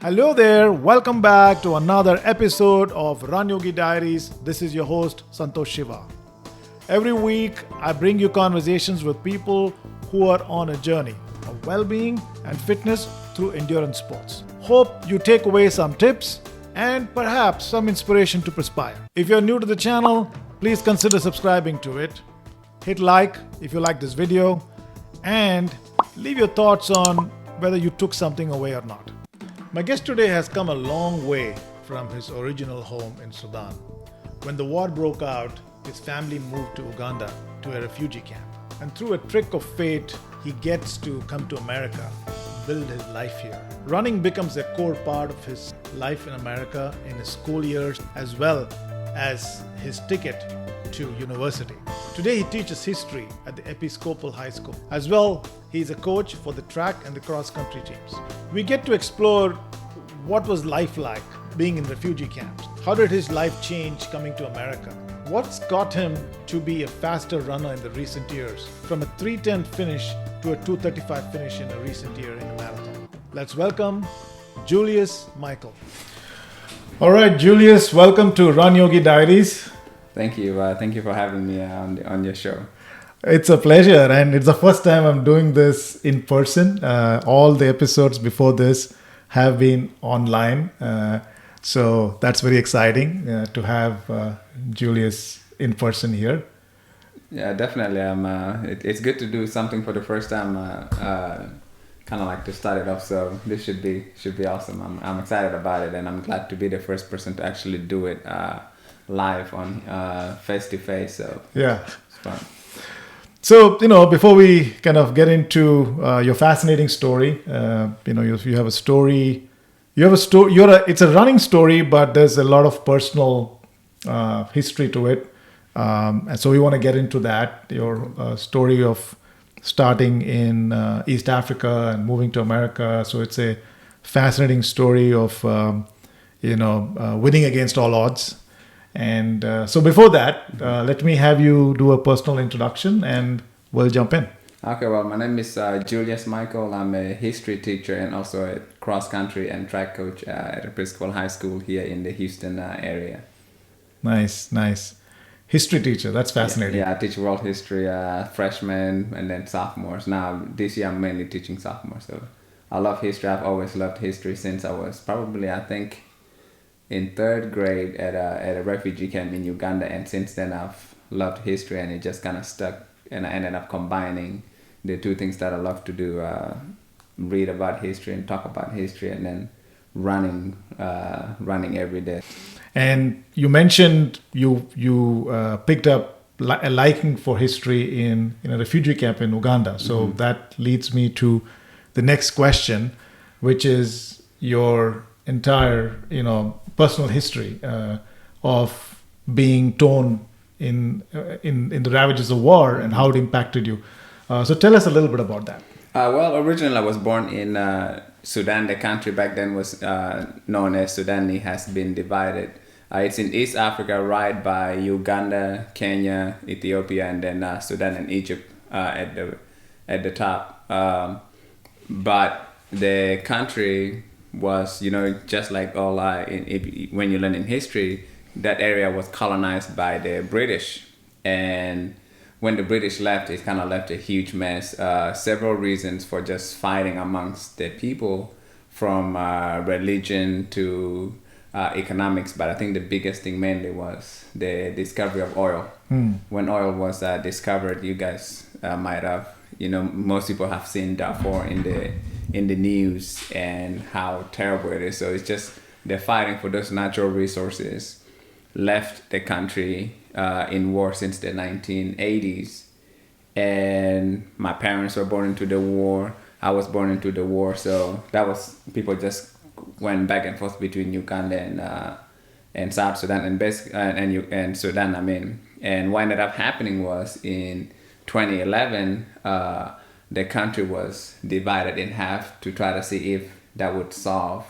Hello there, welcome back to another episode of RunYogi Diaries. This is your host, Santosh Shiva. Every week, I bring you conversations with people who are on a journey of well-being and fitness through endurance sports. Hope you take away some tips and perhaps some inspiration to perspire. If you're new to the channel, please consider subscribing to it. Hit like if you like this video and leave your thoughts on whether you took something away or not. My guest today has come a long way from his original home in Sudan. When the war broke out, his family moved to Uganda to a refugee camp. And through a trick of fate, he gets to come to America, build his life here. Running becomes a core part of his life in America in his school years, as well as his ticket to university. Today he teaches history at the Episcopal High School. As well, he's a coach for the track and the cross-country teams. We get to explore what was life like being in refugee camps. How did his life change coming to America? What's got him to be a faster runner in the recent years, from a 3:10 finish to a 2:35 finish in a recent year in a marathon? Let's welcome Julius Michael. All right, Julius, welcome to RunYogi Diaries. Thank you. Thank you for having me on your show. It's a pleasure, and it's the first time I'm doing this in person. All the episodes before this have been online, so that's very exciting to have Julius in person here. Yeah, definitely. It's good to do something for the first time. Kind of like to start it off. So this should be awesome. I'm excited about it, and I'm glad to be the first person to actually do it live on face to face. So yeah, it's fun. So, before we kind of get into your fascinating story, you have a story. It's a running story, but there's a lot of personal history to it, and so we want to get into that. Your story of starting in East Africa and moving to America. So it's a fascinating story of winning against all odds. And so before that, let me have you do a personal introduction and we'll jump in. Okay, well, my name is Julius Michael. I'm a history teacher and also a cross-country and track coach at Episcopal High School here in the Houston area. Nice. History teacher, that's fascinating. Yeah, I teach world history, freshmen and then sophomores. Now, this year I'm mainly teaching sophomores. So I love history. I've always loved history since I was probably, I think, in third grade at a refugee camp in Uganda, and since then I've loved history, and it just kind of stuck, and I ended up combining the two things that I love to do, read about history and talk about history, and then running every day. And you mentioned you picked up a liking for history in a refugee camp in Uganda, so that leads me to the next question, which is your entire personal history of being torn in the ravages of war and how it impacted you. So tell us a little bit about that. Well, originally I was born in Sudan. The country back then was known as Sudan. It has been divided. It's in East Africa, right by Uganda, Kenya, Ethiopia, and then Sudan and Egypt at the top. But the country was, just like all when you learn in history, that area was colonized by the British, and when the British left, it kind of left a huge mess. Several reasons for just fighting amongst the people, from religion to economics, but I think the biggest thing mainly was the discovery of oil. When oil was discovered, you guys might have, most people have seen Darfur in the news and how terrible it is. So it's just they're fighting for those natural resources. Left the country in war since the 1980s, and my parents were born into the war. I was born into the war, so that was, people just went back and forth between Uganda and South Sudan and Sudan. And what ended up happening was in 2011. The country was divided in half to try to see if that would solve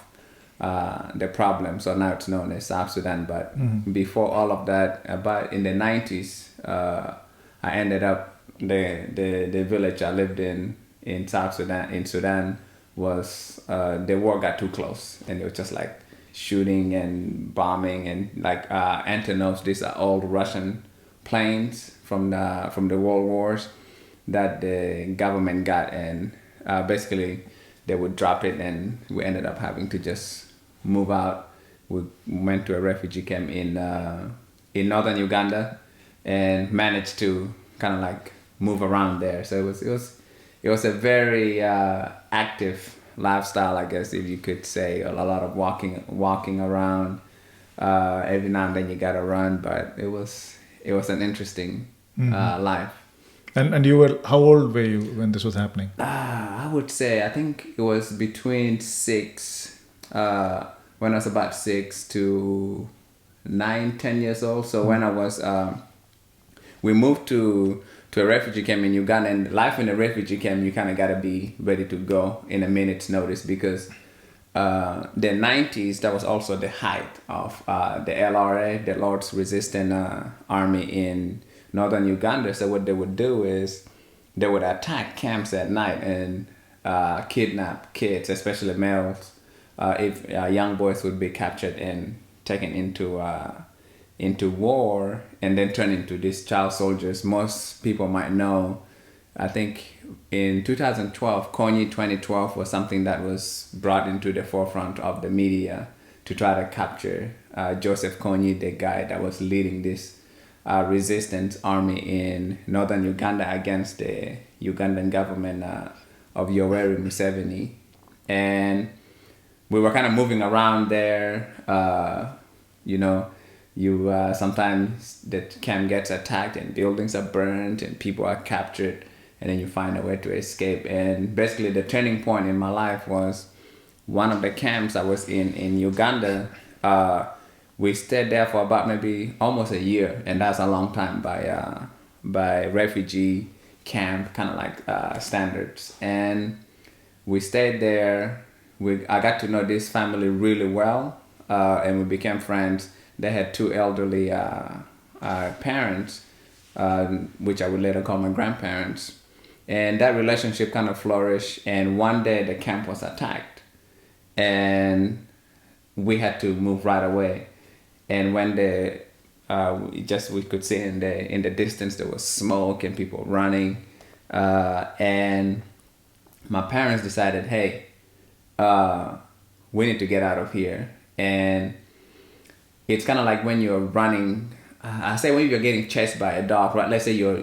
the problem. So now it's known as South Sudan. But before all of that, about in the 90s, I ended up the village I lived in South Sudan, was the war got too close, and it was just like shooting and bombing and like Antonovs. These are old Russian planes from the World Wars that the government got, and basically they would drop it, and we ended up having to just move out. We went to a refugee camp in northern Uganda, and managed to kind of like move around there. So it was a very active lifestyle, I guess, if you could say. A lot of walking around. Every now and then you gotta run, but it was an interesting life. And you were, how old were you when this was happening? I would say, I think it was between 6, when I was about 6 to 9, 10 years old. So when I was, we moved to a refugee camp in Uganda, and life in a refugee camp, you kind of got to be ready to go in a minute's notice, because the 90s, that was also the height of the LRA, the Lord's Resistance Army in northern Uganda. So what they would do is they would attack camps at night and kidnap kids, especially males. If young boys would be captured and taken into war, and then turned into these child soldiers. Most people might know, I think in 2012, Konyi 2012 was something that was brought into the forefront of the media to try to capture Joseph Konyi, the guy that was leading this resistance army in northern Uganda against the Ugandan government of Yoweri Museveni. And we were kind of moving around there. Sometimes the camp gets attacked and buildings are burned and people are captured, and then you find a way to escape. And basically the turning point in my life was one of the camps I was in Uganda. We stayed there for about maybe almost a year, and that's a long time by refugee camp kind of like standards. And we stayed there. I got to know this family really well, and we became friends. They had 2 elderly parents, which I would later call my grandparents. And that relationship kind of flourished. And one day the camp was attacked, and we had to move right away. And when we could see in the distance there was smoke and people running, and my parents decided, hey, we need to get out of here. And it's kind of like when you're running. I say when you're getting chased by a dog, right? Let's say you're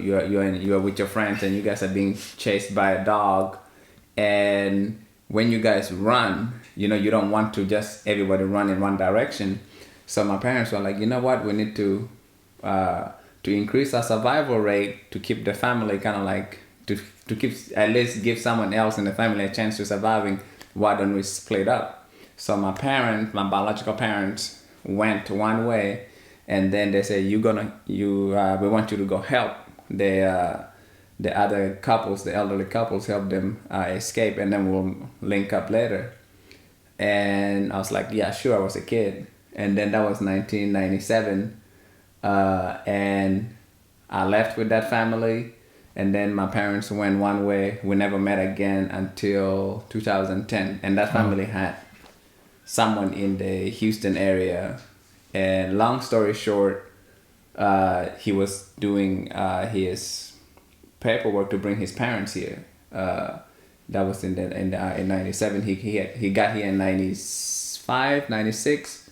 with your friends and you guys are being chased by a dog, and when you guys run, you don't want to just everybody run in one direction. So my parents were like, you know what, we need to increase our survival rate to keep the family kind of like to keep, at least give someone else in the family a chance to surviving. Why don't we split up? So my biological parents went one way, and then they say we want you to go help the other couples, the elderly couples, help them escape, and then we'll link up later. And I was like, yeah, sure. I was a kid. And then that was 1997, and I left with that family, and then my parents went one way. We never met again until 2010, and that family had someone in the Houston area. And long story short, he was doing his paperwork to bring his parents here. That was in 97. He got here in 95, 96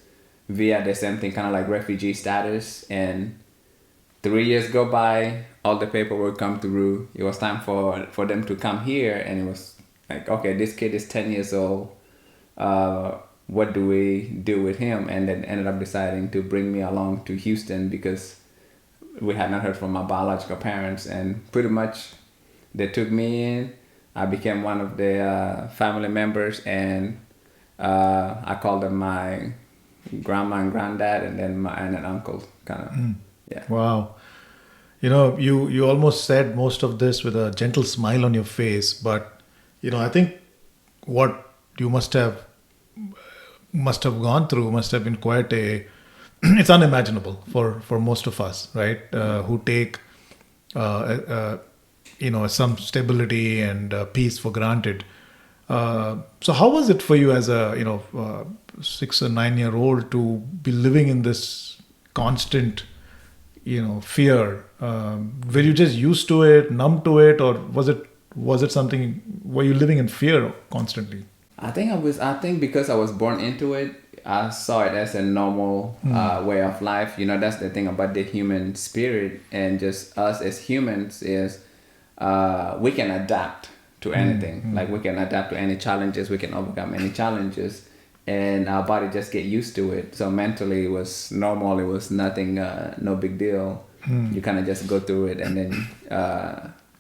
via the same thing, kind of like refugee status. And 3 years go by, all the paperwork come through. It was time for them to come here, and it was like, okay, this kid is 10 years old. What do we do with him? And then ended up deciding to bring me along to Houston because we had not heard from my biological parents, and pretty much they took me in. I became one of the family members, and I called them my grandma and granddad, and then my aunt and uncle, kind of. Yeah. Wow. You almost said most of this with a gentle smile on your face, but I think what you must have gone through must have been quite it's unimaginable for most of us, right? Who take some stability and peace for granted. So how was it for you as a 6 or 9-year-old to be living in this constant fear? Were you just used to it, numb to it, or was it something? Were you living in fear constantly? I think because I was born into it, I saw it as a normal way of life. That's the thing about the human spirit, and just us as humans is we can adapt to anything. Like we can adapt to any challenges, we can overcome any challenges, and our body just get used to it. So mentally it was normal, it was nothing, no big deal. You kind of just go through it, and then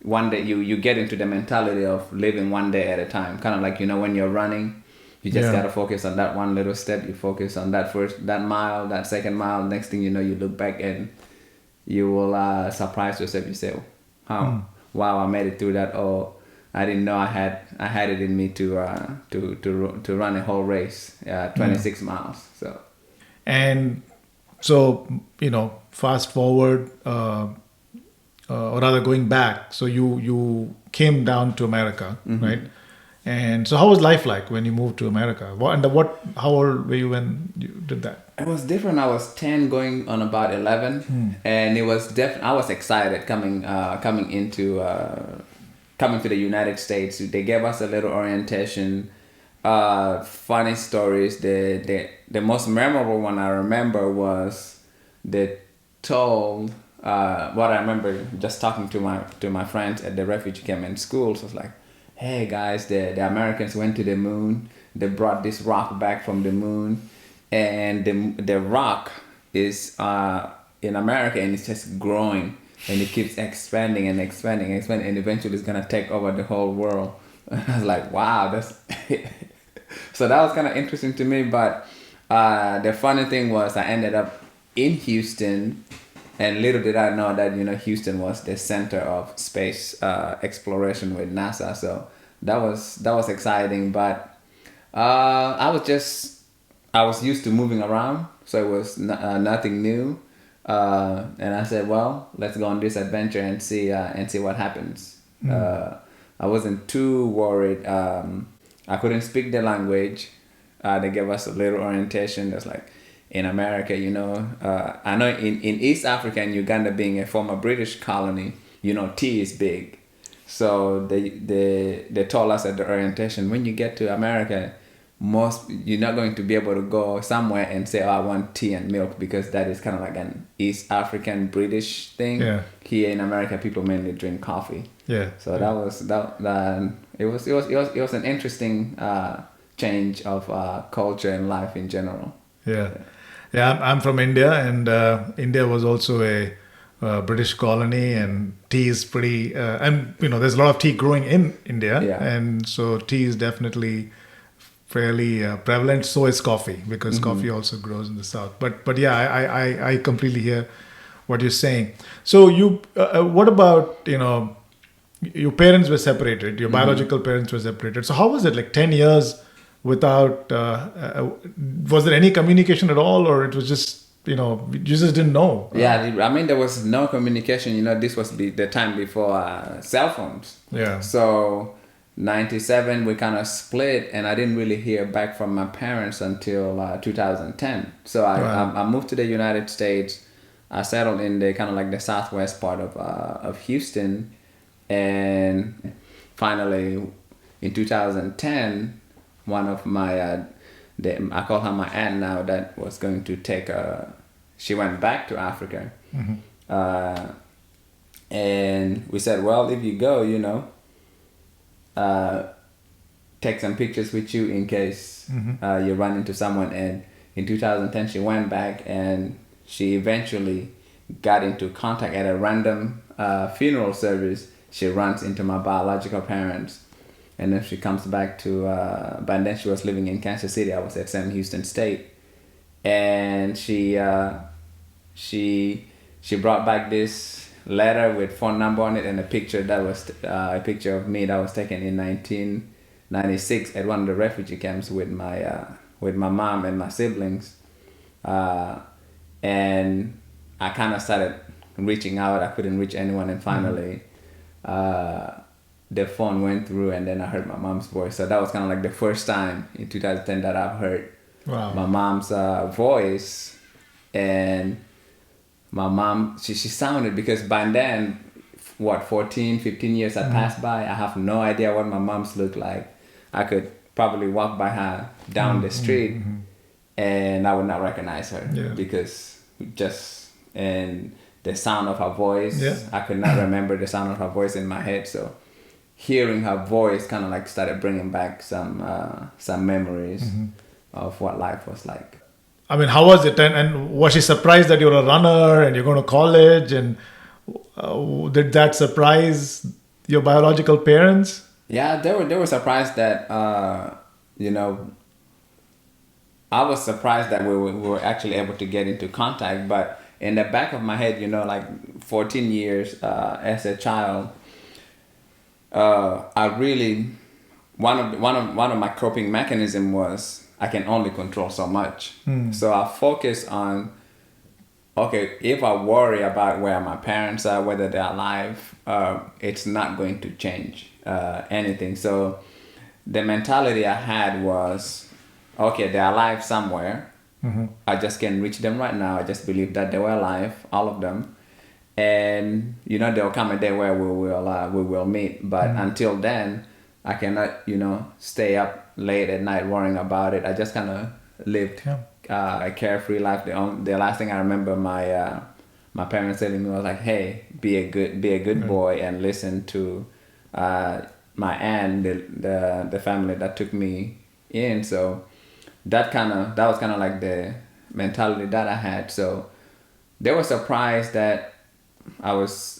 one day you get into the mentality of living one day at a time. Kind of like, when you're running, you just gotta focus on that one little step. You focus on that mile, that second mile. Next thing you know, you look back and you will surprise yourself. You say, wow, I made it through that. Oh, I didn't know I had it in me to run a whole race, 26 miles. So, and so fast forward, or rather going back. So you came down to America, right? And so how was life like when you moved to America? How old were you when you did that? It was different. I was 10 going on about 11, and it was I was excited coming to the United States. They gave us a little orientation, funny stories. The most memorable one I remember was they told what I remember just talking to my friends at the refugee camp in school. So it's like, hey guys, the Americans went to the moon. They brought this rock back from the moon, and the rock is in America, and it's just growing, and it keeps expanding and expanding and expanding, and eventually it's gonna take over the whole world. And I was like, wow, that's so that was kind of interesting to me. But the funny thing was I ended up in Houston. And little did I know that Houston was the center of space exploration with NASA. So that was exciting. But I was used to moving around, so it was nothing new. And I said, well, let's go on this adventure and see what happens. I wasn't too worried. I couldn't speak the language. They gave us a little orientation. That's like, in America, I know in East Africa and Uganda being a former British colony, tea is big. So they told us at the orientation, when you get to America, you're not going to be able to go somewhere and say, oh, I want tea and milk, because that is kind of like an East African British thing. Yeah. Here in America, people mainly drink coffee. Yeah. So it was an interesting change of culture and life in general. Yeah. Yeah, I'm from India, and India was also a British colony, and tea is pretty, and there's a lot of tea growing in India, and so tea is definitely fairly prevalent. So is coffee, because coffee also grows in the south. But yeah, I completely hear what you're saying. So what about your parents were separated, your biological parents were separated. So how was it, like 10 years? Without, was there any communication at all, or it was just, you just didn't know? Yeah, I mean, there was no communication. This was the time before cell phones. Yeah. So, 97, we kind of split, and I didn't really hear back from my parents until 2010. So, I moved to the United States. I settled in the kind of like the southwest part of Houston. And finally, in 2010, one of my, I call her my aunt now, that was going to take she went back to Africa. And we said, well, if you go, take some pictures with you in case you run into someone. And in 2010, she went back, and she eventually got into contact at a random funeral service. She runs into my biological parents. And then she comes back to, but then she was living in Kansas City. I was at Sam Houston State, and she brought back this letter with phone number on it and a picture that was a picture of me that was taken in 1996 at one of the refugee camps with my mom and my siblings, and I kind of started reaching out. I couldn't reach anyone, and finally. the phone went through, and then I heard my mom's voice. So that was kind of like the first time in 2010 that I've heard my mom's voice. And my mom, she sounded, because by then, 14, 15 years had passed by. I have no idea what my mom's looked like. I could probably walk by her down the street and I would not recognize her because and the sound of her voice, I could not remember the sound of her voice in my head. So hearing her voice kind of like started bringing back some memories of what life was like. I mean, how was it? And was she surprised that you're a runner and you're going to college? And did that surprise your biological parents? Yeah, they were surprised that, I was surprised that we were actually able to get into contact. But in the back of my head, like 14 years as a child, I really, one of my coping mechanism was, I can only control so much. So I focus on, okay, if I worry about where my parents are, whether they're alive, it's not going to change anything. So the mentality I had was, okay, they're alive somewhere. I just can't reach them right now. I just believe that they were alive, all of them. And, there'll come a day where we will meet. But until then, I cannot, stay up late at night worrying about it. I just kind of lived a carefree life. The last thing I remember my parents telling me was like, "Hey, be a good boy and listen to my aunt, the family that took me in." So that was kind of like the mentality that I had. So they were surprised that I was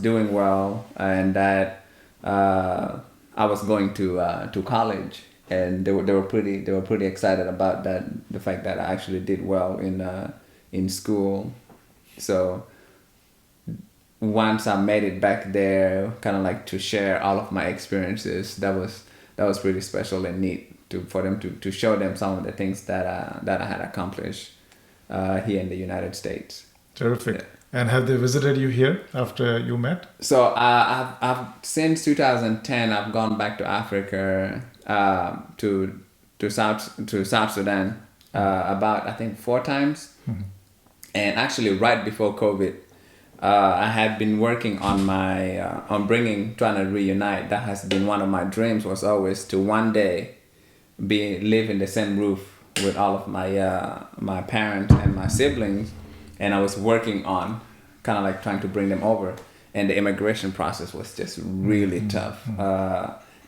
doing well and that I was going to college, and they were pretty excited about that, the fact that I actually did well in school. So once I made it back there, kind of like to share all of my experiences, that was pretty special and neat for them to show them some of the things that I had accomplished here in the United States. Terrific. Yeah. And have they visited you here after you met? So I've since 2010 I've gone back to Africa, to South Sudan about, I think, 4 times. And actually right before COVID, I had been working on my trying to reunite. That has been one of my dreams, was always to one day live in the same roof with all of my parents and my siblings. And I was working on kind of like trying to bring them over. And the immigration process was just really tough.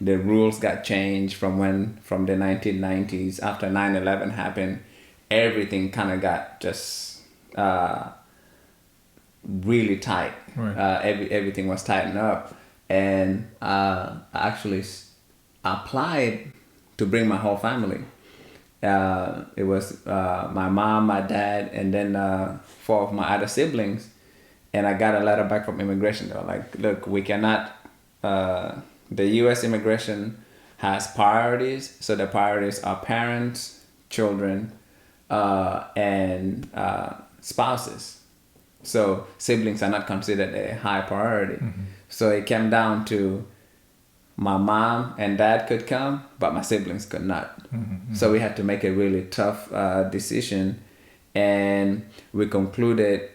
The rules got changed from the 1990s. After 9/11 happened, everything kind of got just really tight. Right. Everything was tightened up. And I actually applied to bring my whole family. It was my mom, my dad, and then 4 of my other siblings. And I got a letter back from immigration. They were like, "Look, we cannot, the U.S. immigration has priorities. So the priorities are parents, children, and spouses. So siblings are not considered a high priority." So it came down to my mom and dad could come, but my siblings could not. So we had to make a really tough decision. And we concluded,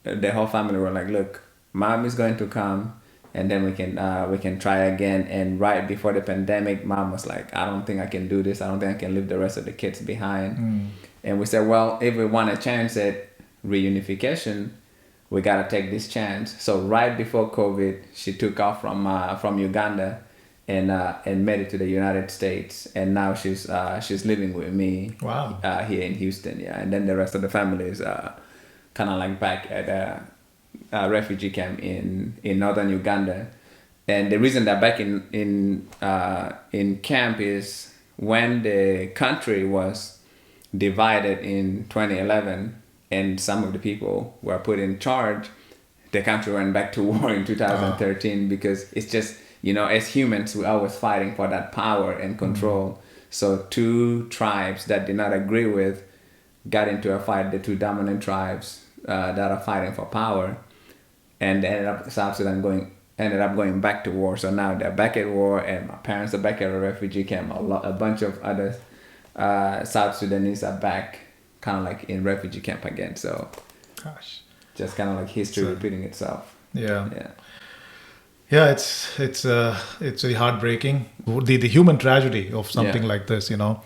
the whole family were like, "Look, mom is going to come, and then we can try again." And right before the pandemic, mom was like, "I don't think I can do this. I don't think I can leave the rest of the kids behind." And we said, well, if we want a chance at reunification, we gotta take this chance. So right before COVID, she took off from Uganda and made it to the United States, and now she's living with me. Wow. Here in Houston, and then the rest of the family is kind of like back at a refugee camp in northern Uganda. And the reason they're back in camp is when the country was divided in 2011 and some of the people were put in charge, the country went back to war in 2013 because it's just, as humans, we're always fighting for that power and control. So 2 tribes that did not agree with got into a fight, the 2 dominant tribes that are fighting for power, and they ended up South Sudan going ended up going back to war. So now they're back at war, and my parents are back at a refugee camp. A bunch of other South Sudanese are back, kind of like in refugee camp again. So, Gosh, just kind of like history repeating itself. yeah. Yeah. Yeah, it's really heartbreaking. The human tragedy of something like this, you know.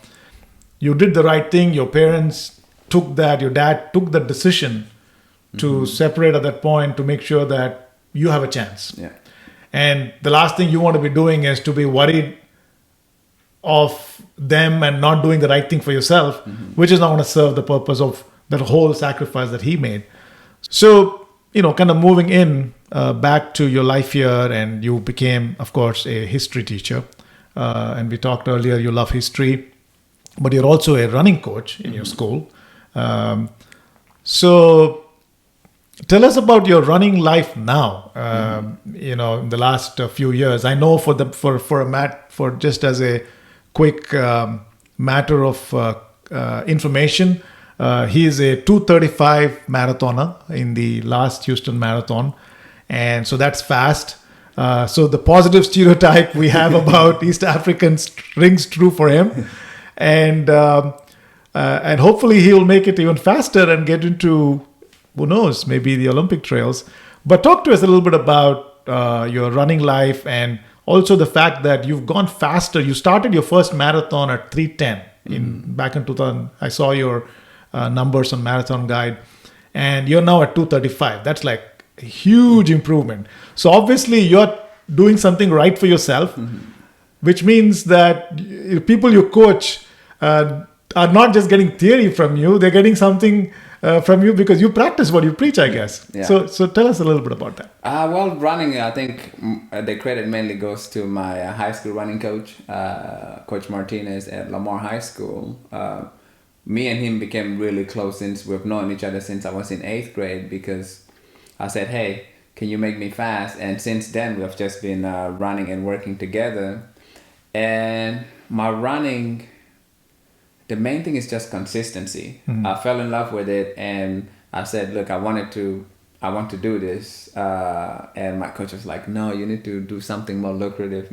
You did the right thing. Your parents took that. Your dad took the decision to separate at that point to make sure that you have a chance. Yeah. And the last thing you want to be doing is to be worried of them and not doing the right thing for yourself, which is not going to serve the purpose of that whole sacrifice that he made. So, you know, kind of moving in back to your life here, and you became, of course, a history teacher. And we talked earlier, you love history, but you're also a running coach in your school. So tell us about your running life now. You know, in the last few years, I know for just as a quick matter of information, he is a 2:35 marathoner in the last Houston Marathon, and so that's fast. So the positive stereotype we have about East Africans rings true for him, and hopefully he will make it even faster and get into, who knows, maybe the Olympic trails. But talk to us a little bit about your running life, and also the fact that you've gone faster. You started your first marathon at 3:10 back in 2000. I saw your numbers on Marathon Guide, and you're now at 2:35. That's like a huge improvement. So obviously you're doing something right for yourself, which means that people you coach are not just getting theory from you, they're getting something from you because you practice what you preach, I guess. Yeah. So tell us a little bit about that. Well, running, I think the credit mainly goes to my high school running coach, Coach Martinez at Lamar High School. Me and him became really close since we've known each other since I was in 8th grade, because I said, hey, can you make me fast? And since then, we've just been running and working together. And my running, the main thing is just consistency. I fell in love with it, and I said, look, I want to do this. And my coach was like, no, you need to do something more lucrative,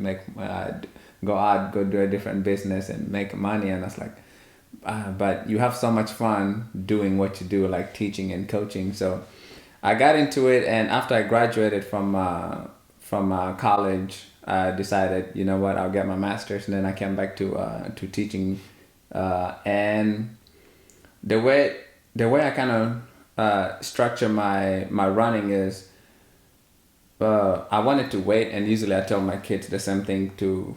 go do a different business and make money. And I was like, but you have so much fun doing what you do, like teaching and coaching. So I got into it, and after I graduated from college, I decided, you know what, I'll get my master's, and then I came back to teaching. And the way I kind of structure my running is, I wanted to wait, and usually I tell my kids the same thing, to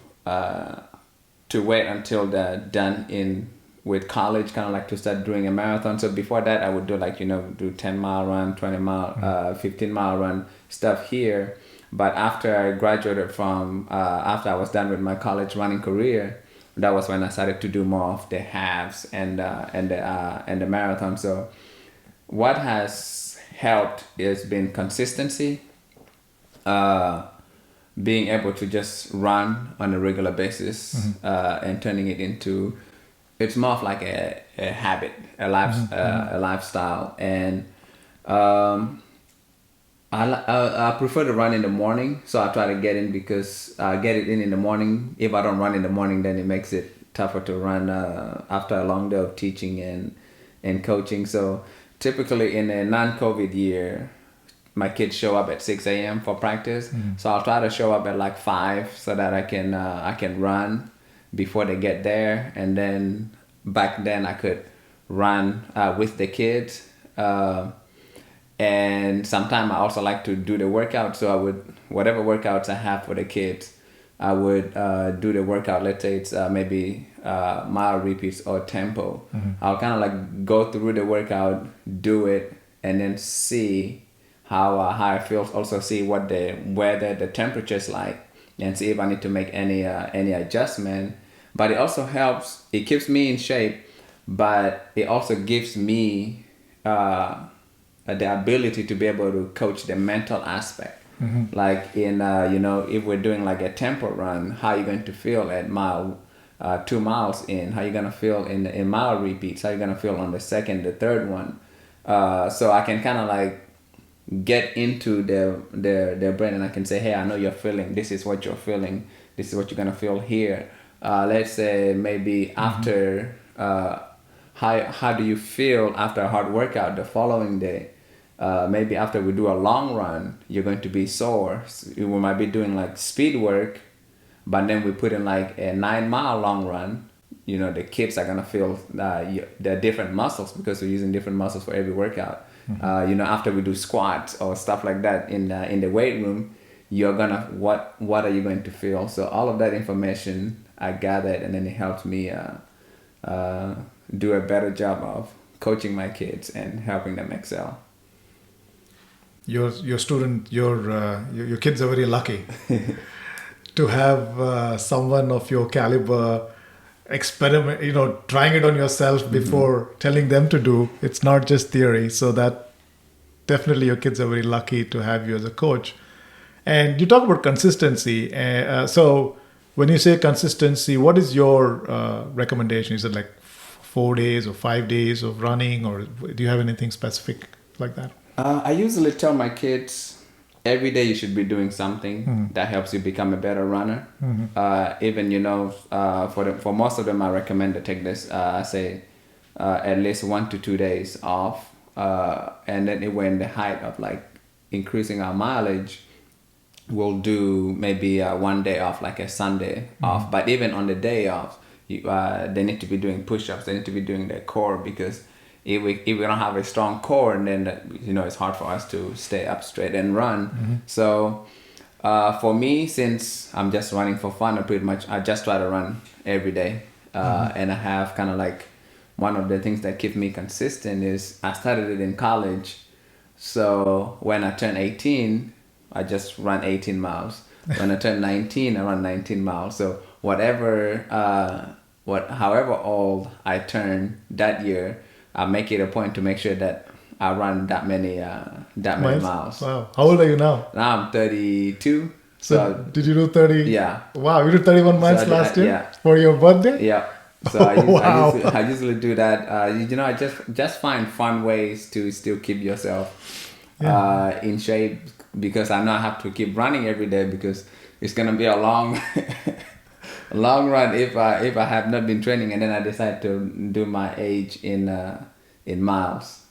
wait until they're done with college, kind of like to start doing a marathon. So before that, I would do do 10-mile run, 20-mile, 15-mile run stuff here. But after I graduated after I was done with my college running career, that was when I started to do more of the halves and the marathon. So what has helped has been consistency, being able to just run on a regular basis, and turning it into, it's more of like a habit, a lifestyle. And I prefer to run in the morning, so I try to get in get it in the morning. If I don't run in the morning, then it makes it tougher to run after a long day of teaching and coaching. So typically in a non-COVID year, my kids show up at 6 a.m. for practice. So I'll try to show up at like 5 so that I can run before they get there. And then back then I could run with the kids. And sometimes I also like to do the workout. So I would, whatever workouts I have for the kids, I would do the workout. Let's say it's maybe mile repeats or tempo. I'll kind of like go through the workout, do it, and then see how I feel. Also see what the weather, the temperature's like, and see if I need to make any adjustment. But it also helps. It keeps me in shape, but it also gives me the ability to be able to coach the mental aspect. Like in if we're doing like a tempo run, how are you going to feel at mile 2 miles in? How are you gonna feel in mile repeats? How are you gonna feel on the second, the third one? So I can kind of like get into their brain, and I can say, hey, I know you're feeling, this is what you're feeling, this is what you're gonna feel here. Let's say maybe after how do you feel after a hard workout the following day? Maybe after we do a long run, you're going to be sore. So we might be doing like speed work, but then we put in like a 9-mile long run. You know, the kids are gonna feel the different muscles because we're using different muscles for every workout. You know, after we do squats or stuff like that in the weight room, you're gonna what are you going to feel? So all of that information I gathered, and then it helped me do a better job of coaching my kids and helping them excel. Your kids are very lucky to have someone of your caliber experiment, trying it on yourself before telling them to do. It's not just theory. So that definitely your kids are very lucky to have you as a coach. And you talk about consistency. So when you say consistency, what is your recommendation? Is it like 4 days or 5 days of running, or do you have anything specific like that? I usually tell my kids every day you should be doing something that helps you become a better runner. Even, for most of them, I recommend to take this, I say at least 1 to 2 days off. And then we're in the height of like increasing our mileage, we'll do maybe 1 day off, like a Sunday off. But even on the day off, they need to be doing push-ups, they need to be doing their core, because if we don't have a strong core, and then it's hard for us to stay up straight and run. So for me, since I'm just running for fun, I just try to run every day. And I have kind of like, one of the things that keep me consistent is I started it in college. So when I turn 18, I just run 18 miles. When I turn 19, I run 19 miles. So however old I turn that year, I make it a point to make sure that I run that many miles. Wow. How old are you now? Now I'm 32. So did you do 30? Yeah. Wow, you did 31 miles last year? Yeah. For your birthday? Yeah. So I usually do that. I just find fun ways to still keep yourself in shape, because I know I have to keep running every day, because it's gonna be a long long run if I have not been training, and then I decide to do my age in miles.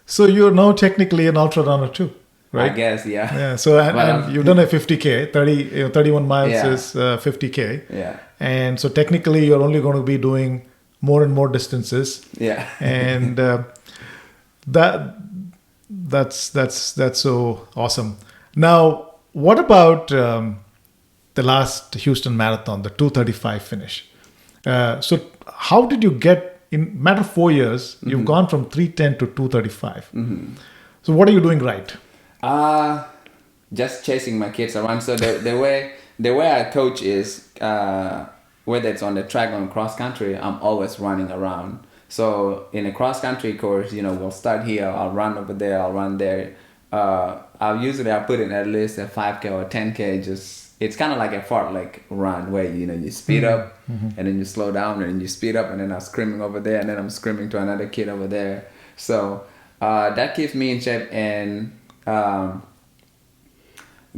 So you're now technically an ultra runner too, right? I guess, yeah. Yeah. So and you've done a 50K. 31 miles is 50K. Yeah. And so technically you're only going to be doing more and more distances. Yeah. And that's so awesome. Now, what about the last Houston Marathon, the 2:35 finish? So how did you get, in matter of 4 years, you've gone from 3:10 to 2:35. So what are you doing right? Just chasing my kids around. So the way I coach is, whether it's on the track or on cross country, I'm always running around. So in a cross country course, we'll start here, I'll run over there, I'll run there. I'll put in at least a 5K or 10K. It's kind of like a fartlek run where you speed up and then you slow down, and then you speed up, and then I'm screaming over there, and then I'm screaming to another kid over there. So that keeps me in shape. And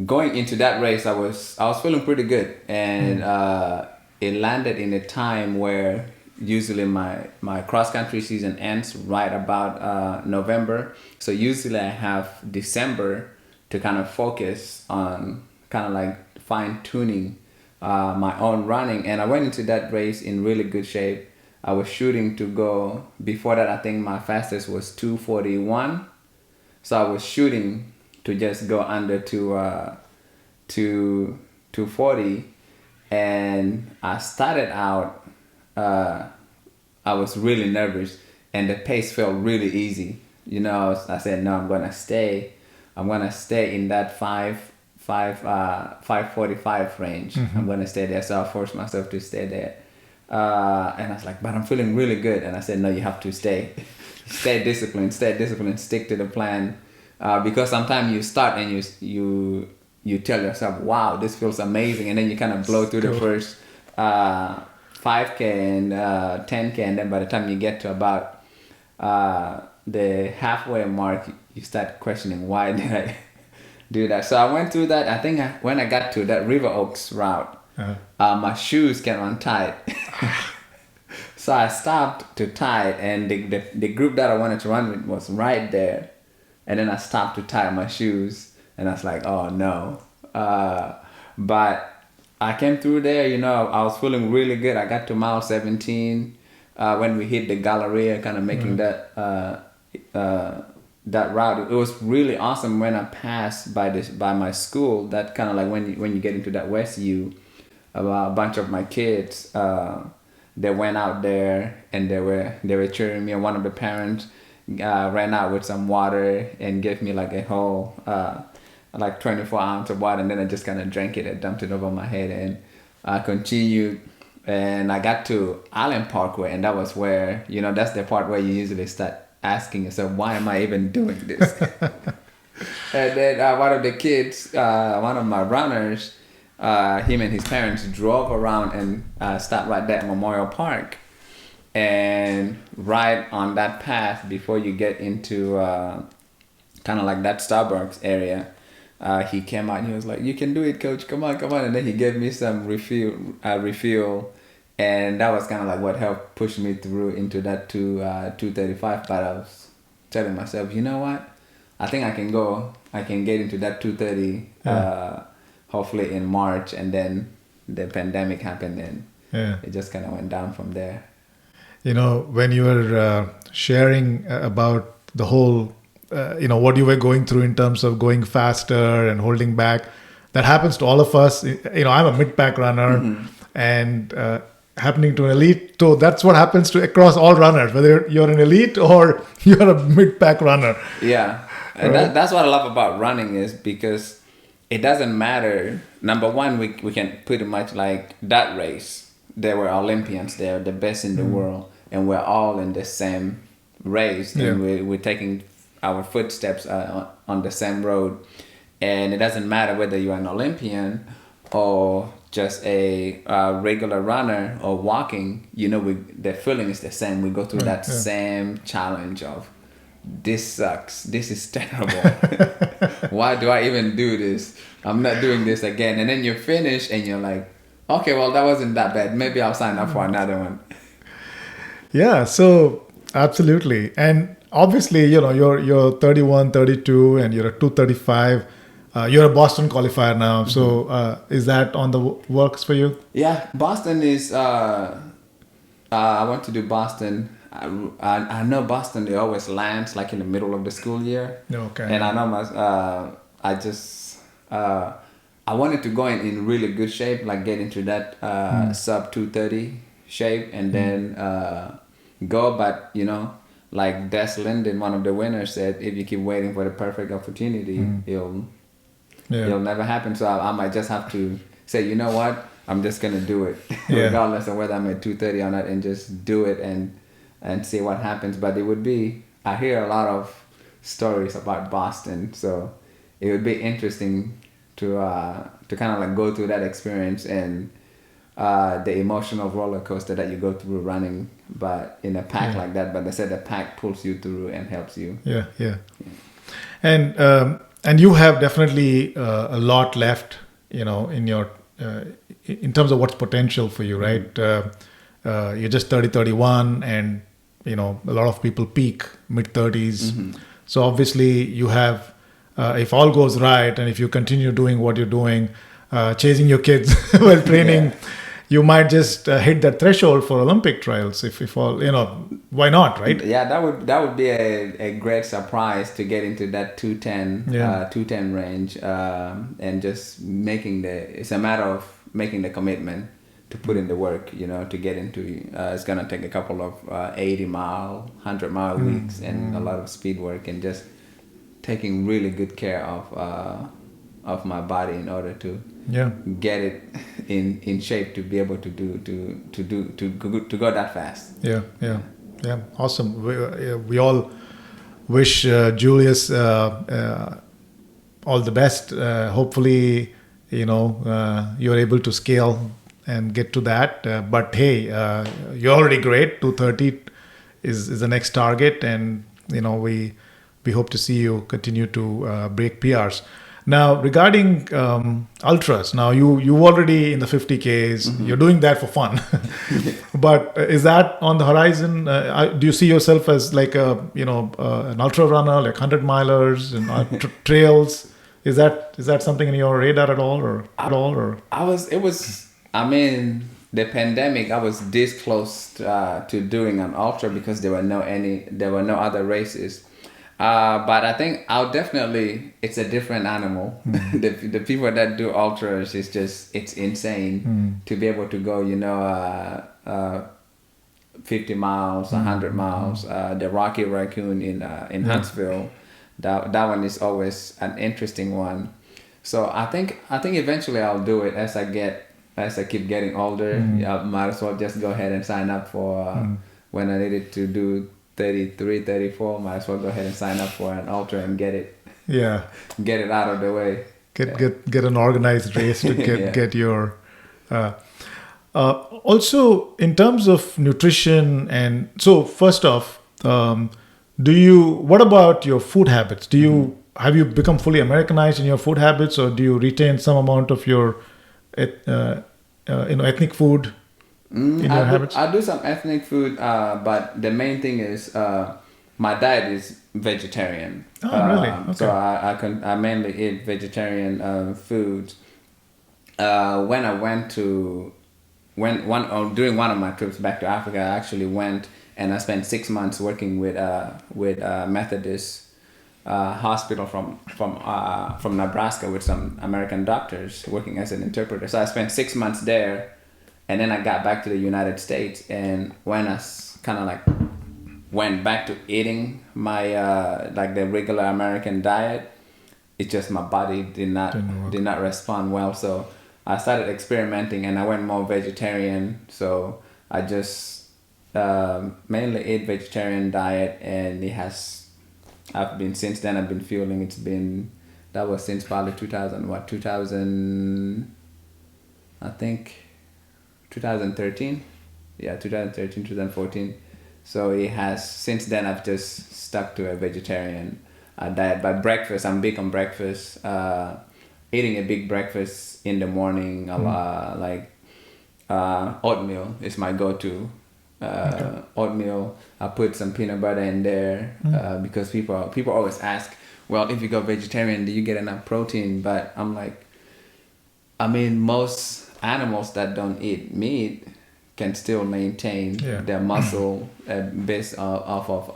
going into that race, I was feeling pretty good, and it landed in a time where usually my cross country season ends right about November. So usually I have December to kind of focus on kind of like fine tuning my own running. And I went into that race in really good shape. I was shooting to go, before that I think my fastest was 2:41. So I was shooting to just go under to 2:40. And I started out, I was really nervous, and the pace felt really easy. I said, no, I'm gonna stay in that 5:45 range. I'm gonna stay there. So I forced myself to stay there. And I was like, but I'm feeling really good. And I said, no, you have to stay disciplined, stick to the plan. Because sometimes you start and you tell yourself, wow, this feels amazing. And then you kind of blow through the first 5K and 10K. And then by the time you get to about the halfway mark, you start questioning, why did I do that? So I went through that. I think when I got to that River Oaks route, my shoes came untied. So I stopped to tie it, and the group that I wanted to run with was right there. And then I stopped to tie my shoes, and I was like, oh no. But I came through there, I was feeling really good. I got to mile 17 when we hit the Galleria, kind of making that route. It was really awesome when I passed by my school. That kind of like when you get into that West U, a bunch of my kids, they went out there and they were cheering me. And one of the parents ran out with some water and gave me like a whole like 24 ounce of water, and then I just kind of drank it and dumped it over my head, and I continued, and I got to Island Parkway, and that was where, that's the part where you usually start asking yourself, why am I even doing this? And then one of the kids, one of my runners, him and his parents drove around and stopped right there at Memorial Park, and right on that path before you get into kind of like that Starbucks area, he came out and he was like, you can do it, coach, come on. And then he gave me some refuel, and that was kind of like what helped push me through into that 235. But I was telling myself, you know what, I think I can get into that 230 hopefully in March. And then the pandemic happened, and it just kind of went down from there. When you were sharing about the whole what you were going through in terms of going faster and holding back, that happens to all of us. I'm a mid-pack runner, and happening to an elite. So that's what happens to across all runners, whether you're an elite or you're a mid-pack runner. Yeah. And that's what I love about running, is because it doesn't matter. Number one, we can pretty much, like that race, there were Olympians there, the best in the world, and we're all in the same race, and we're taking our footsteps on the same road. And it doesn't matter whether you're an Olympian or just a regular runner or walking, the feeling is the same. We go through that same challenge of, this sucks, this is terrible. Why do I even do this? I'm not doing this again. And then you finish and you're like, okay, well, that wasn't that bad. Maybe I'll sign up for another one. Yeah, so absolutely. And obviously, you're 31, 32, and you're a 235. You're a Boston qualifier now. So is that on the works for you? Yeah, Boston is, I want to do Boston. I know Boston, it always lands like in the middle of the school year. Okay. And I know I wanted to go in really good shape, like get into that sub 230 shape, and then go. But like Des Linden, one of the winners, said, if you keep waiting for the perfect opportunity, it'll never happen. So I might just have to say, you know what, I'm just gonna do it, regardless of whether I'm at 230 or not, and just do it and see what happens. But it would be, I hear a lot of stories about Boston, so it would be interesting to kind of like go through that experience and the emotional roller coaster that you go through running, but in a pack like that. But they said the pack pulls you through and helps you. Yeah. And you have definitely a lot left, in your in terms of what's potential for you, right? You're just 31, and a lot of people peak mid-30s. So obviously you have, if all goes right, and if you continue doing what you're doing, chasing your kids while training, you might just hit that threshold for Olympic trials. If all, why not, right? Yeah, that would be a great surprise to get into that 210 range, and just it's a matter of making the commitment to put in the work, to get into. It's gonna take a couple of 80-mile, 100-mile weeks, and a lot of speed work, and just taking really good care of my body in order to get it in shape to be able to go that fast. Yeah. Awesome. We all wish Julius all the best. Hopefully, you're able to scale and get to that. But hey, you're already great. 230 is the next target, and we hope to see you continue to break PRs. Now, regarding ultras, now you already in the 50Ks, you're doing that for fun. But is that on the horizon? Do you see yourself as like an ultra runner, like 100-milers and trails? Is that something in your radar at all, or? The pandemic, I was this close to doing an ultra because there were no other races. But I think it's a different animal. The people that do ultras it's insane to be able to go, 50 miles, 100 miles. The Rocky Raccoon in Huntsville, that one is always an interesting one. So I think eventually I'll do it as I keep getting older. I might as well just go ahead and sign up for when I needed to do 33, 34, might as well go ahead and sign up for an ultra and get it. Yeah. Get it out of the way. Get an organized race to get your. Also, in terms of nutrition, and so first off, what about your food habits? Have you become fully Americanized in your food habits, or do you retain some amount of your ethnic food? I do some ethnic food, but the main thing is my diet is vegetarian. Oh, really? Okay. So I mainly eat vegetarian food. During one of my trips back to Africa, I actually went and I spent 6 months working with Methodist hospital from Nebraska with some American doctors working as an interpreter. So I spent 6 months there. And then I got back to the United States, and when I kind of like went back to eating my like the regular American diet, it's just my body did not respond well. So I started experimenting, and I went more vegetarian. So I just mainly ate vegetarian diet, and I've been feeling that was since probably 2000, I think. 2013, 2014. So since then I've just stuck to a vegetarian diet. But breakfast, I'm big on breakfast. Eating a big breakfast in the morning, oatmeal is my go-to. Oatmeal, I put some peanut butter in there because people always ask, well, if you go vegetarian, do you get enough protein? But I'm like, most animals that don't eat meat can still maintain their muscle based off of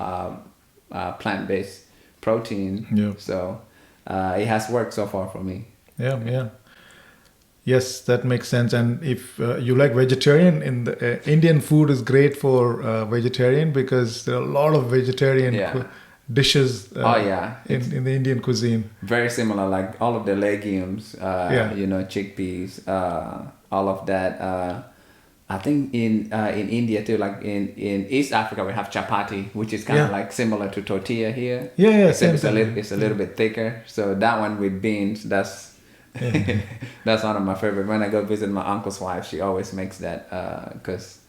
plant-based protein. Yeah. So it has worked so far for me. Yeah. Yes, that makes sense. And if you like vegetarian, Indian food is great for vegetarian because there are a lot of vegetarian dishes in the Indian cuisine. Very similar, like all of the legumes, chickpeas, all of that. I think in India too, like in East Africa, we have chapati, which is kind of like similar to tortilla here. It's a little bit thicker. So that one with beans, that's that's one of my favorite. When I go visit my uncle's wife, she always makes that because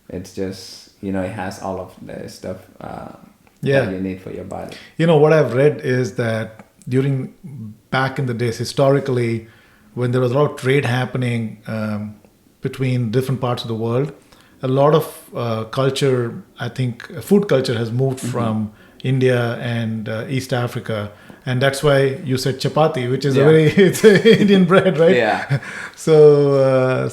it's just it has all of the stuff. That you need for your body. What I've read is that back in the days, historically, when there was a lot of trade happening between different parts of the world, a lot of culture, I think food culture has moved from India and East Africa. And that's why you said chapati, which is it's Indian bread, right? Yeah. So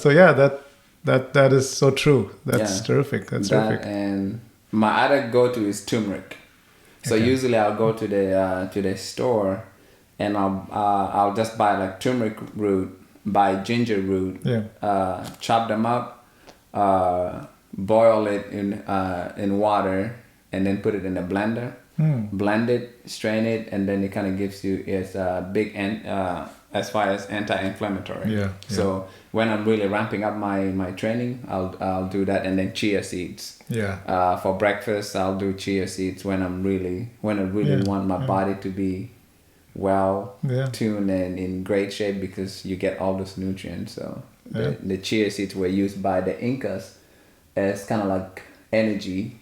that is so true. That's terrific. That's terrific. And my other go-to is turmeric. So usually I'll go to the store, and I'll just buy like turmeric root, buy ginger root, chop them up, boil it in water, and then put it in a blender. Blend it, strain it, and then it kind of gives you a big as far as anti-inflammatory. So when I'm really ramping up my training, I'll do that, and then chia seeds. For breakfast, I'll do chia seeds when I really want my body to be tuned and in great shape, because you get all those nutrients. So the chia seeds were used by the Incas as kind of like energy.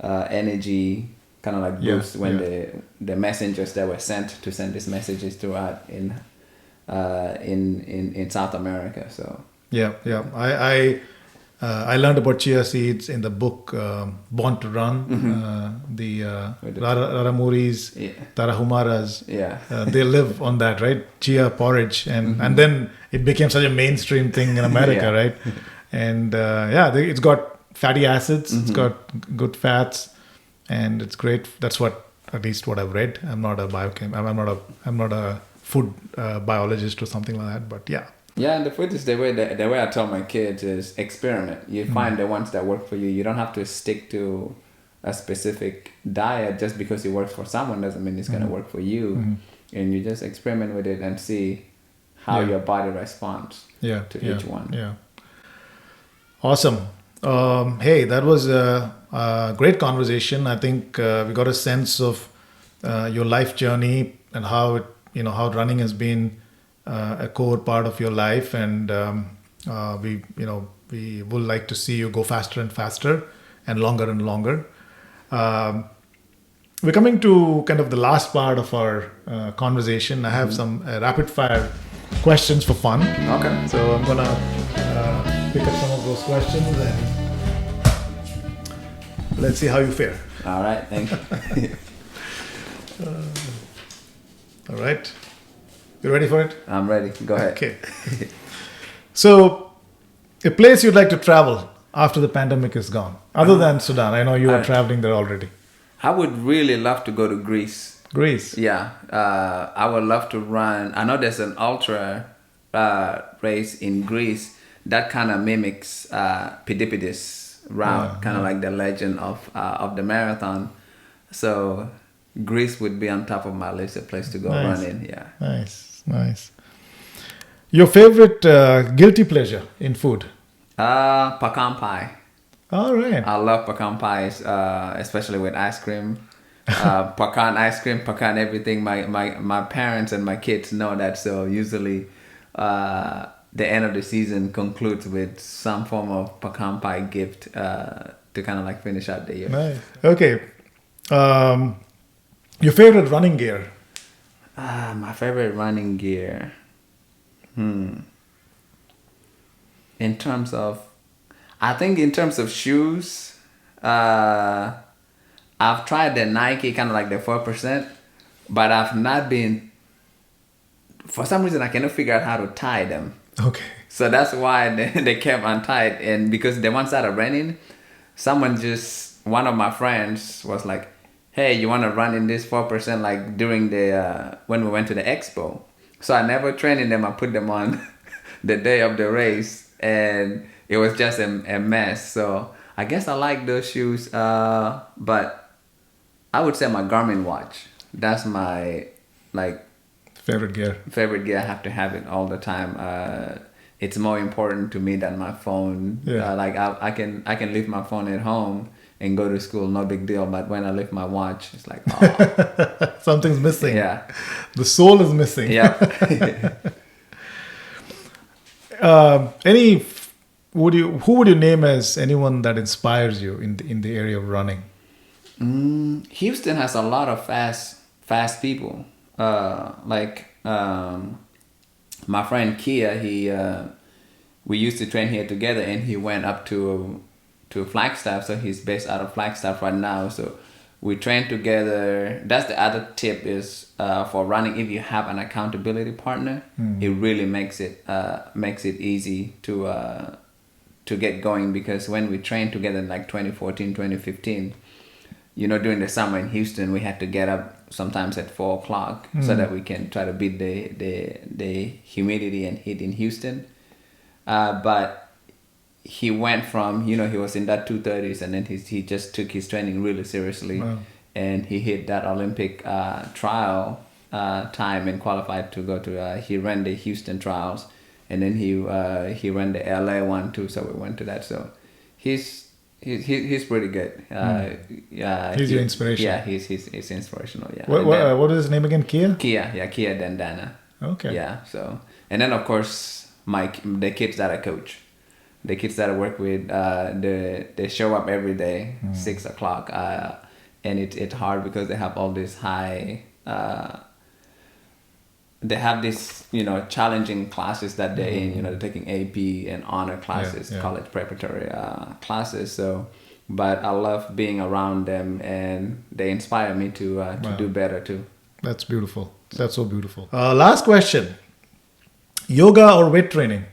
energy kind of like Yeah, boost when yeah. the messengers that were sent to send these messages throughout in South America. So Yeah, yeah. I learned about chia seeds in the book Born to Run. The With the- Raramuris, yeah, Tarahumaras, yeah, they live on that, right? Chia porridge, and then it became such a mainstream thing in America, Yeah. right? And it's got fatty acids, it's got good fats, and it's great. That's at least what I've read. I'm not a biochem. I'm not a food biologist or something like that. But yeah. yeah. And the food is the way I tell my kids is experiment. You find the ones that work for you. You don't have to stick to a specific diet just because it works for someone doesn't mean it's gonna work for you. And you just experiment with it and see how Yeah. your body responds to each one. Yeah. Awesome. Hey, that was a great conversation. I think we got a sense of your life journey and how how running has been a core part of your life, and we would like to see you go faster and faster and longer. We're coming to kind of the last part of our conversation. I have some rapid fire questions for fun. Okay. So I'm gonna pick up some of those questions and let's see how you fare. All right. Thank you. All right. You ready for it? I'm ready. Go ahead. Okay. So, a place you'd like to travel after the pandemic is gone, other than Sudan. I know you are traveling there already. I would really love to go to Greece. Greece. Yeah, I would love to run. I know there's an ultra race in Greece that kind of mimics Pidipidis route, kind of like the legend of the marathon. So Greece would be on top of my list, a place to go run in. Yeah. Nice. Your favorite guilty pleasure in food? Pecan pie. All right. I love pecan pies, especially with ice cream. Pecan ice cream, pecan everything. My parents and my kids know that, so usually the end of the season concludes with some form of pecan pie gift to kind of like finish out the year. Nice. Okay. Your favorite running gear? My favorite running gear. I think in terms of shoes, I've tried the Nike, kind of like the 4%, but I've not been, for some reason I cannot figure out how to tie them. Okay. So that's why they kept untied. And because the ones that are running, one of my friends was like, hey, you want to run in this 4% like during when we went to the expo. So I never trained in them. I put them on the day of the race and it was just a mess. So I guess I like those shoes. But I would say my Garmin watch. That's my favorite gear. I have to have it all the time. It's more important to me than my phone. Yeah. I can leave my phone at home and go to school, no big deal. But when I leave my watch, it's like, oh. Something's missing. Yeah. The soul is missing. Yeah. Who would you name as anyone that inspires you in the area of running? Houston has a lot of fast people. My friend Kia, we used to train here together, and he went up to Flagstaff, so he's based out of Flagstaff right now. So we train together. That's the other tip is for running. If you have an accountability partner, it really makes it easy to get going, because when we trained together in like 2014, 2015, during the summer in Houston, we had to get up sometimes at 4:00 so that we can try to beat the humidity and heat in Houston. But he went from, he was in that 2:30s, and then he just took his training really seriously. Wow. And he hit that Olympic trial time and qualified to go to, he ran the Houston trials, and then he ran the LA one too, so we went to that. So he's pretty good. Yeah, He's your inspiration. Yeah, he's inspirational. Yeah. What is his name again? Kia? Kia Dandana. Okay. Yeah. So, and then of course the kids that I coach. the kids that I work with, they show up every day, 6 o'clock, and it's hard because they have all this high. They have this, challenging classes that they're in. They're taking AP and honor classes, college preparatory classes. So, but I love being around them, and they inspire me to do better too. That's beautiful. That's so beautiful. Last question: yoga or weight training?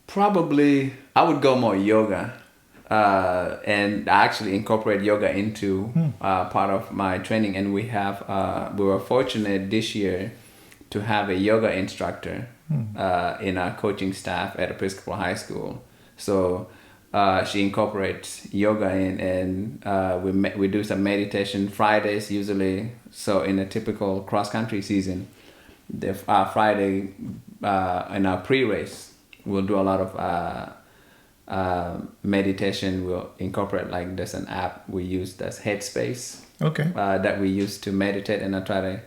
Probably, I would go more yoga. And I actually incorporate yoga into part of my training, and we were fortunate this year to have a yoga instructor in our coaching staff at Episcopal High School. So she incorporates yoga in, and we do some meditation Fridays usually. So in a typical cross country season, the Friday in our pre-race, we'll do a lot of meditation. We'll incorporate, like, there's an app we use that's Headspace. Okay. That we use to meditate, and I try to,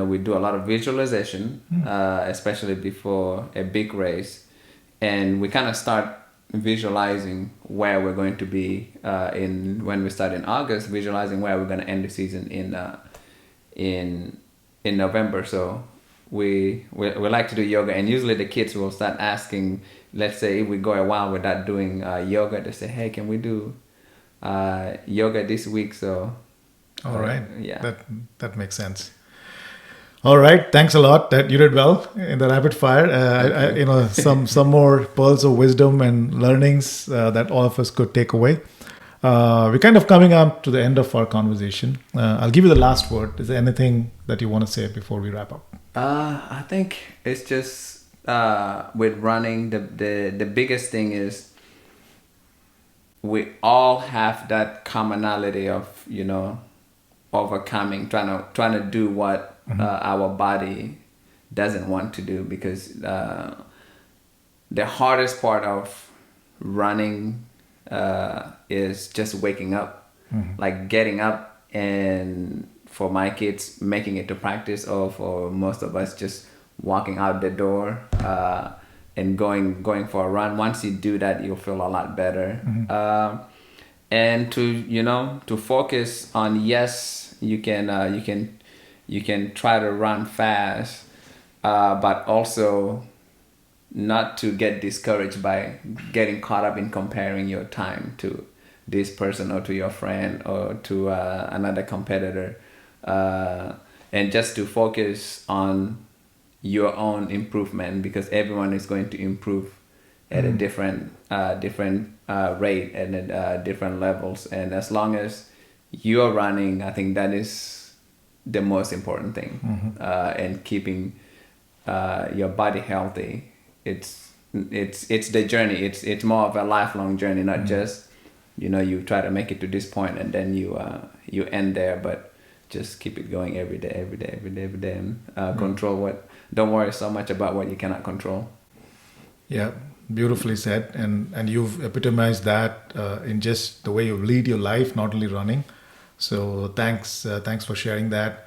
we do a lot of visualization, especially before a big race, and we kind of start visualizing where we're going to be when we start in August, visualizing where we're going to end the season in November. So we like to do yoga, and usually the kids will start asking. Let's say if we go a while without doing yoga, they say, "Hey, can we do yoga this week?" So, all right, yeah, that makes sense. All right, thanks a lot. That you did well in the rapid fire. Some more pearls of wisdom and learnings that all of us could take away. We're kind of coming up to the end of our conversation. I'll give you the last word. Is there anything that you want to say before we wrap up? I think it's just. With running, the biggest thing is we all have that commonality of overcoming, trying to do what our body doesn't want to do, because the hardest part of running is just waking up, like getting up, and for my kids making it to practice, or for most of us just walking out the door and going for a run. Once you do that, you'll feel a lot better. And to focus on, yes, you can try to run fast, but also not to get discouraged by getting caught up in comparing your time to this person or to your friend or to another competitor, and just to focus on your own improvement, because everyone is going to improve at a different rate and at different levels. And as long as you're running, I think that is the most important thing. And keeping your body healthy. It's the journey. It's more of a lifelong journey, not just you try to make it to this point and then you end there, but just keep it going every day, and control don't worry so much about what you cannot control. Yeah, beautifully said. And you've epitomized that in just the way you lead your life, not only running. So thanks for sharing that.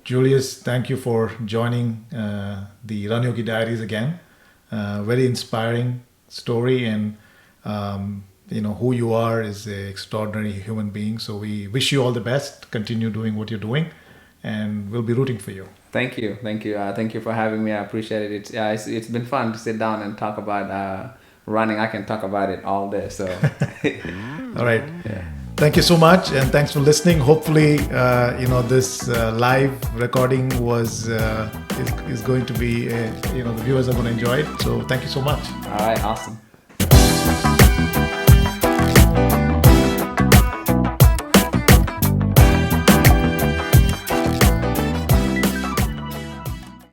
Julius, thank you for joining the RunYogi Diaries again. Very inspiring story, and who you are is an extraordinary human being. So we wish you all the best. Continue doing what you're doing, and we'll be rooting for you. Thank you. Thank you for having me. I appreciate it. It's been fun to sit down and talk about running. I can talk about it all day. So, all right. Yeah. Thank you so much, and thanks for listening. Hopefully, this live recording is going to be, the viewers are going to enjoy it. So, thank you so much. All right. Awesome.